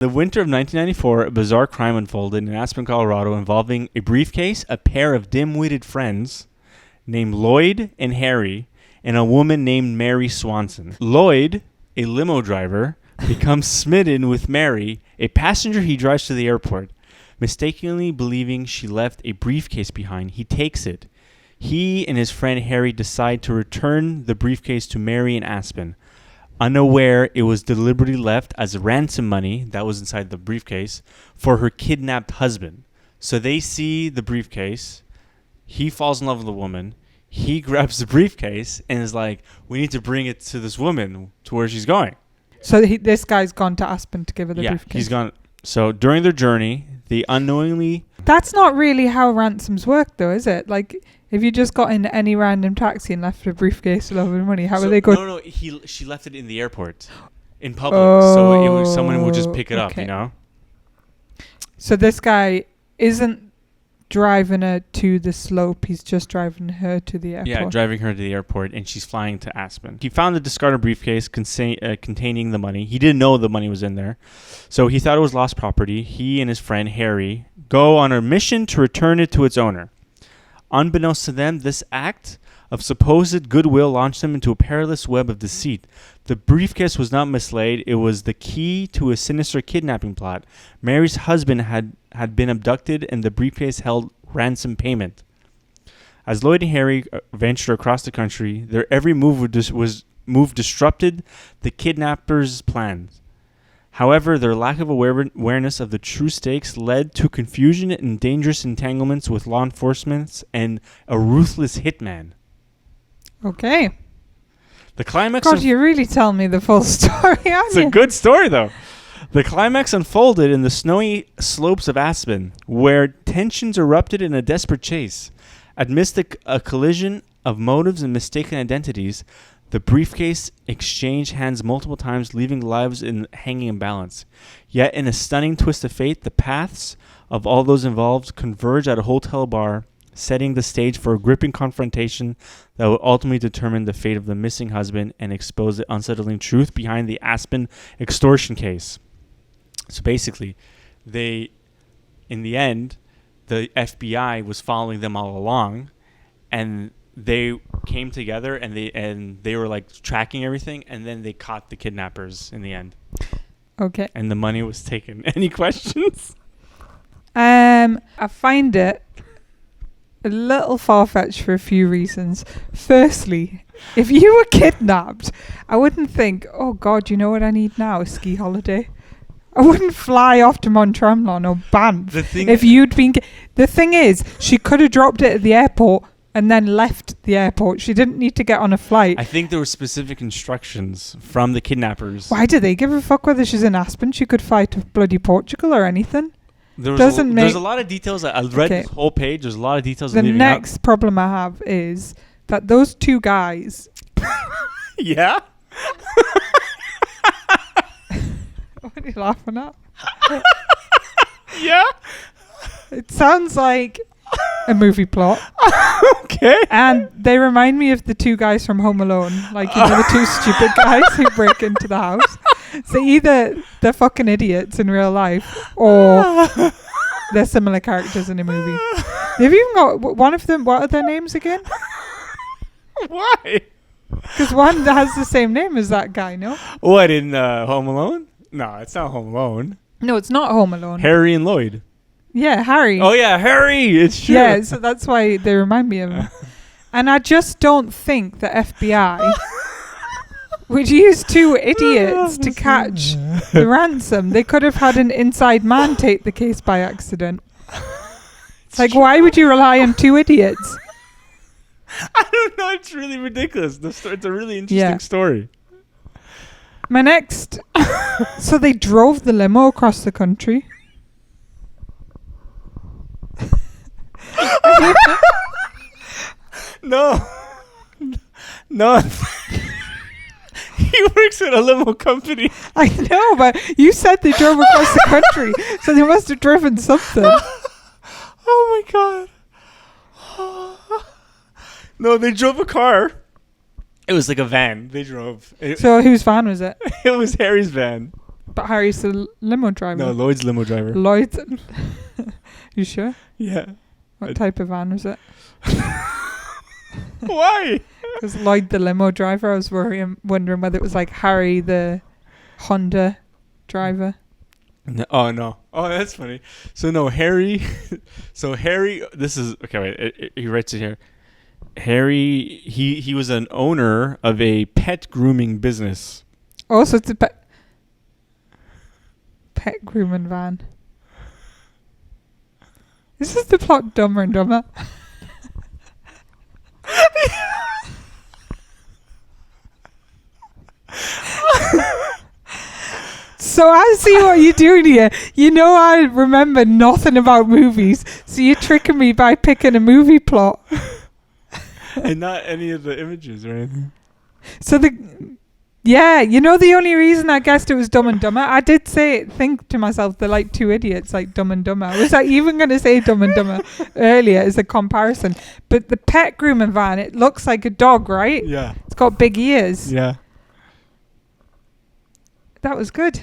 The winter of 1994, a bizarre crime unfolded in Aspen, Colorado, involving a briefcase, a pair of dim-witted friends named Lloyd and Harry, and a woman named Mary Swanson. Lloyd, a limo driver, becomes smitten with Mary, a passenger he drives to the airport. Mistakenly believing she left a briefcase behind, he takes it. He and his friend Harry decide to return the briefcase to Mary in Aspen. Unaware it was deliberately left as ransom money that was inside the briefcase for her kidnapped husband. So they see the briefcase. He falls in love with the woman. He grabs the briefcase and is like, we need to bring it to this woman to where she's going. So this guy's gone to Aspen to give her the briefcase. He's gone. So during their journey, they unknowingly... That's not really how ransoms work, though, is it? Like, if you just got in any random taxi and left a briefcase full of money, how would they go... No, she left it in the airport, in public, so someone would just pick it up, you know? So this guy isn't driving her to the slope, he's just driving her to the airport. Yeah, driving her to the airport, and she's flying to Aspen. He found the discarded briefcase containing the money. He didn't know the money was in there, so he thought it was lost property. He and his friend Harry go on a mission to return it to its owner. Unbeknownst to them, this act of supposed goodwill launched them into a perilous web of deceit. The briefcase was not mislaid. It was the key to a sinister kidnapping plot. Mary's husband had been abducted, and the briefcase held ransom payment. As Lloyd and Harry ventured across the country, their every move disrupted the kidnappers' plans. However, their lack of awareness of the true stakes led to confusion and dangerous entanglements with law enforcement and a ruthless hitman. Okay. The climax... God, you really tell me the full story, aren't you? It's a good story, though. The climax unfolded in the snowy slopes of Aspen, where tensions erupted in a desperate chase. Amidst a collision of motives and mistaken identities, the briefcase exchanged hands multiple times, leaving lives hanging in balance. Yet, in a stunning twist of fate, the paths of all those involved converge at a hotel bar, setting the stage for a gripping confrontation that will ultimately determine the fate of the missing husband and expose the unsettling truth behind the Aspen extortion case. So basically, in the end, the FBI was following them all along, and they came together and they were like tracking everything, and then they caught the kidnappers in the end. Okay. And the money was taken. Any questions? I find it a little far-fetched for a few reasons. Firstly, if you were kidnapped, I wouldn't think, oh God, you know what I need now? A ski holiday. I wouldn't fly off to Montremelon or Banff if you'd been... The thing is, she could have dropped it at the airport and then left the airport. She didn't need to get on a flight. I think there were specific instructions from the kidnappers. Why do they give a fuck whether she's in Aspen? She could fly to bloody Portugal or anything. There's a lot of details. I've read this whole page. There's a lot of details. The next problem I have is that those two guys... Yeah? What are you laughing at? Yeah? It sounds like a movie plot. Okay. And they remind me of the two guys from Home Alone. Like, you know, the two stupid guys who break into the house. So either they're fucking idiots in real life, or they're similar characters in a movie. They've even got one of them. What are their names again? Why? Because one has the same name as that guy, no? What, in Home Alone? No, it's not Home Alone. No, it's not Home Alone. Harry and Lloyd. Yeah, Harry. Oh, yeah, Harry. It's true. Yeah, so that's why they remind me of him. And I just don't think the FBI would use two idiots to catch the ransom. They could have had an inside man take the case by accident. Like, why would you rely on two idiots? I don't know. It's really ridiculous. It's a really interesting story. My next... So they drove the limo across the country. No. He works at a limo company. I know, but you said they drove across the country, so they must have driven something. Oh my God. No, they drove a car. It was like a van. They drove. So whose van was it? It was Harry's van. But Harry's the limo driver. No, Lloyd's limo driver. Lloyd's. You sure? Yeah. What type of van was it? Why? Because Lloyd the limo driver, I was wondering whether it was like Harry the Honda driver. No, oh no! Oh, that's funny. So no, Harry. So Harry, this is okay. Wait, he writes it here. Harry, he was an owner of a pet grooming business. Oh, so it's a pet grooming van. This is the plot Dumber and Dumber. So I see what you're doing here. You know I remember nothing about movies, so you're tricking me by picking a movie plot. And not any of the images or anything. So the only reason I guessed it was Dumb and Dumber, I did think to myself, they're like two idiots, like Dumb and Dumber. Was I even going to say Dumb and Dumber earlier as a comparison? But the pet grooming van, it looks like a dog, right? Yeah. It's got big ears. Yeah. That was good.